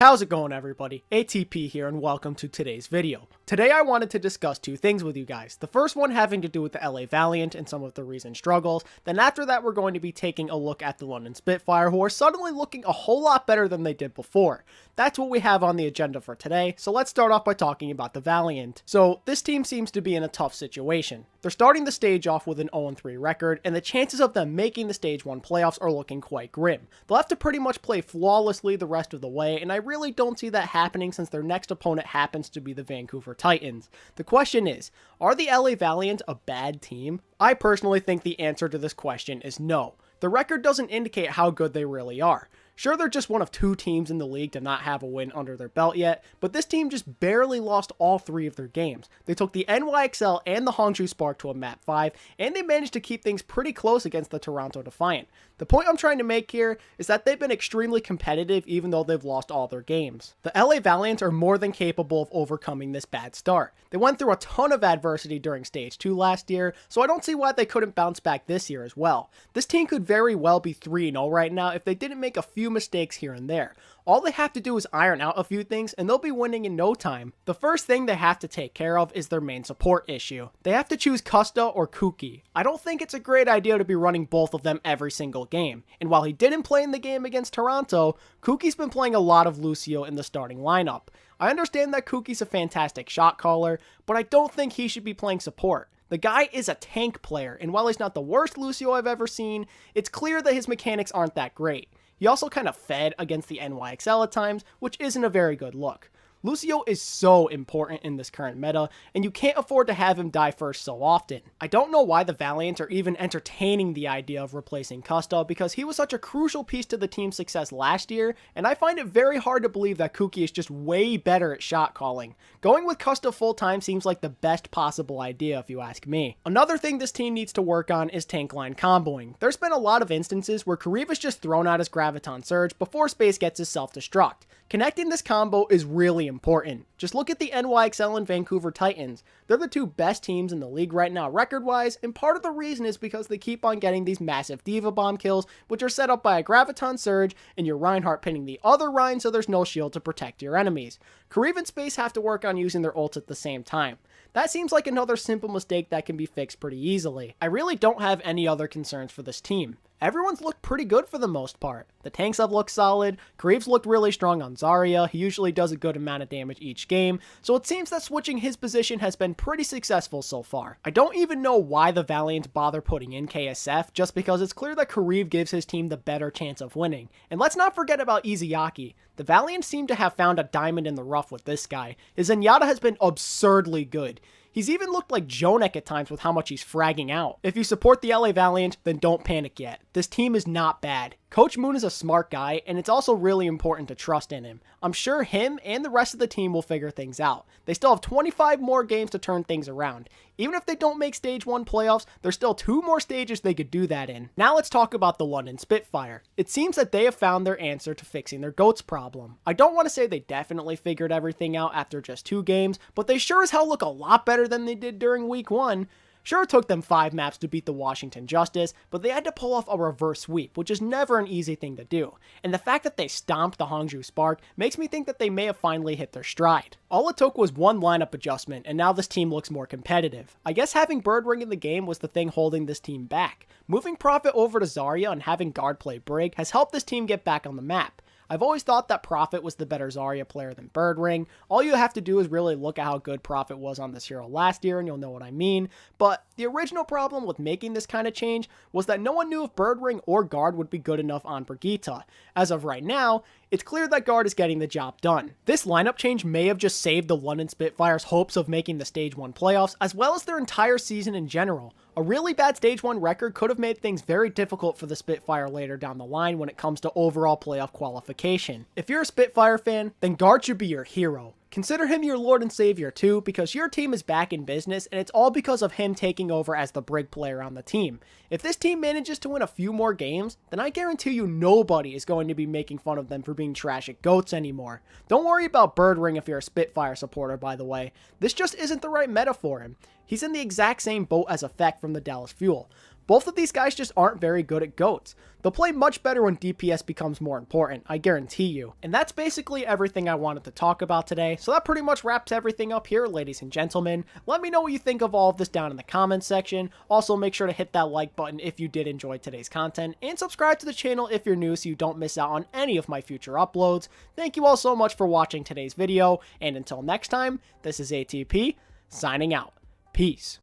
How's it going, everybody? ATP here, and welcome to today's video. Today I wanted to discuss two things with you guys. The first one having to do with the LA Valiant and some of the recent struggles. Then after that, we're going to be taking a look at the London Spitfire, who are suddenly looking a whole lot better than they did before. That's what we have on the agenda for today, so let's start off by talking about the Valiant. So this team seems to be in a tough situation. They're starting the stage off with an 0-3 record, and the chances of them making the Stage 1 playoffs are looking quite grim. They'll have to pretty much play flawlessly the rest of the way, and I really don't see that happening since their next opponent happens to be the Vancouver Titans. The question is, are the LA Valiant a bad team? I personally think the answer to this question is no. The record doesn't indicate how good they really are. Sure, they're just one of two teams in the league to not have a win under their belt yet, but this team just barely lost all three of their games. They took the NYXL and the Hangzhou Spark to a map 5, and they managed to keep things pretty close against the Toronto Defiant. The point I'm trying to make here is that they've been extremely competitive even though they've lost all their games. The LA Valiant are more than capable of overcoming this bad start. They went through a ton of adversity during Stage 2 last year, so I don't see why they couldn't bounce back this year as well. This team could very well be 3-0 right now if they didn't make a few mistakes here and there. All they have to do is iron out a few things and they'll be winning in no time. The first thing they have to take care of is their main support issue. They have to choose Custa or Kuki. I don't think it's a great idea to be running both of them every single game. And while he didn't play in the game against Toronto, Kuki's been playing a lot of Lucio in the starting lineup. I understand that Kuki's a fantastic shot caller, but I don't think he should be playing support. The guy is a tank player, and while he's not the worst Lucio I've ever seen, it's clear that his mechanics aren't that great. He also kind of fed against the NYXL at times, which isn't a very good look. Lucio is so important in this current meta, and you can't afford to have him die first so often. I don't know why the Valiant are even entertaining the idea of replacing Custa because he was such a crucial piece to the team's success last year, and I find it very hard to believe that Kuki is just way better at shot calling. Going with Custa full time seems like the best possible idea if you ask me. Another thing this team needs to work on is tank line comboing. There's been a lot of instances where Kariv is just thrown out his Graviton Surge before Space gets his self-destruct. Connecting this combo is really important. Just look at the NYXL and Vancouver Titans. They're the two best teams in the league right now record-wise, and part of the reason is because they keep on getting these massive Diva Bomb kills, which are set up by a Graviton Surge and your Reinhardt pinning the other Rein so there's no shield to protect your enemies. Kariv and Space have to work on using their ults at the same time. That seems like another simple mistake that can be fixed pretty easily. I really don't have any other concerns for this team. Everyone's looked pretty good for the most part. The tanks have looked solid, Kariv's looked really strong on Zarya, he usually does a good amount of damage each game, so it seems that switching his position has been pretty successful so far. I don't even know why the Valiant bother putting in KSF, just because it's clear that Kariv gives his team the better chance of winning. And let's not forget about Izayaki. The Valiant seem to have found a diamond in the rough with this guy. His Zenyatta has been absurdly good. He's even looked like Jonek at times with how much he's fragging out. If you support the LA Valiant, then don't panic yet. This team is not bad. Coach Moon is a smart guy, and it's also really important to trust in him. I'm sure him and the rest of the team will figure things out. They still have 25 more games to turn things around. Even if they don't make Stage 1 playoffs, there's still 2 more stages they could do that in. Now let's talk about the London Spitfire. It seems that they have found their answer to fixing their GOATS problem. I don't want to say they definitely figured everything out after just 2 games, but they sure as hell look a lot better than they did during week 1. Sure, it took them 5 maps to beat the Washington Justice, but they had to pull off a reverse sweep, which is never an easy thing to do. And the fact that they stomped the Hangzhou Spark makes me think that they may have finally hit their stride. All it took was one lineup adjustment, and now this team looks more competitive. I guess having Birdring in the game was the thing holding this team back. Moving Prophet over to Zarya and having Guard play Brig has helped this team get back on the map. I've always thought that Prophet was the better Zarya player than Birdring. All you have to do is really look at how good Prophet was on this hero last year and you'll know what I mean. But the original problem with making this kind of change was that no one knew if Birdring or Guard would be good enough on Brigitte. As of right now, it's clear that Guard is getting the job done. This lineup change may have just saved the London Spitfire's hopes of making the Stage 1 playoffs, as well as their entire season in general. A really bad Stage 1 record could have made things very difficult for the Spitfire later down the line when it comes to overall playoff qualification. If you're a Spitfire fan, then Guard should be your hero. Consider him your Lord and Savior too, because your team is back in business and it's all because of him taking over as the Brig player on the team. If this team manages to win a few more games, then I guarantee you nobody is going to be making fun of them for being trash at GOATS anymore. Don't worry about Birdring if you're a Spitfire supporter, by the way. This just isn't the right meta for him. He's in the exact same boat as Effect from the Dallas Fuel. Both of these guys just aren't very good at GOATs. They'll play much better when DPS becomes more important, I guarantee you. And that's basically everything I wanted to talk about today, so that pretty much wraps everything up here, ladies and gentlemen. Let me know what you think of all of this down in the comments section. Also, make sure to hit that like button if you did enjoy today's content, and subscribe to the channel if you're new so you don't miss out on any of my future uploads. Thank you all so much for watching today's video, and until next time, this is ATP, signing out. Peace.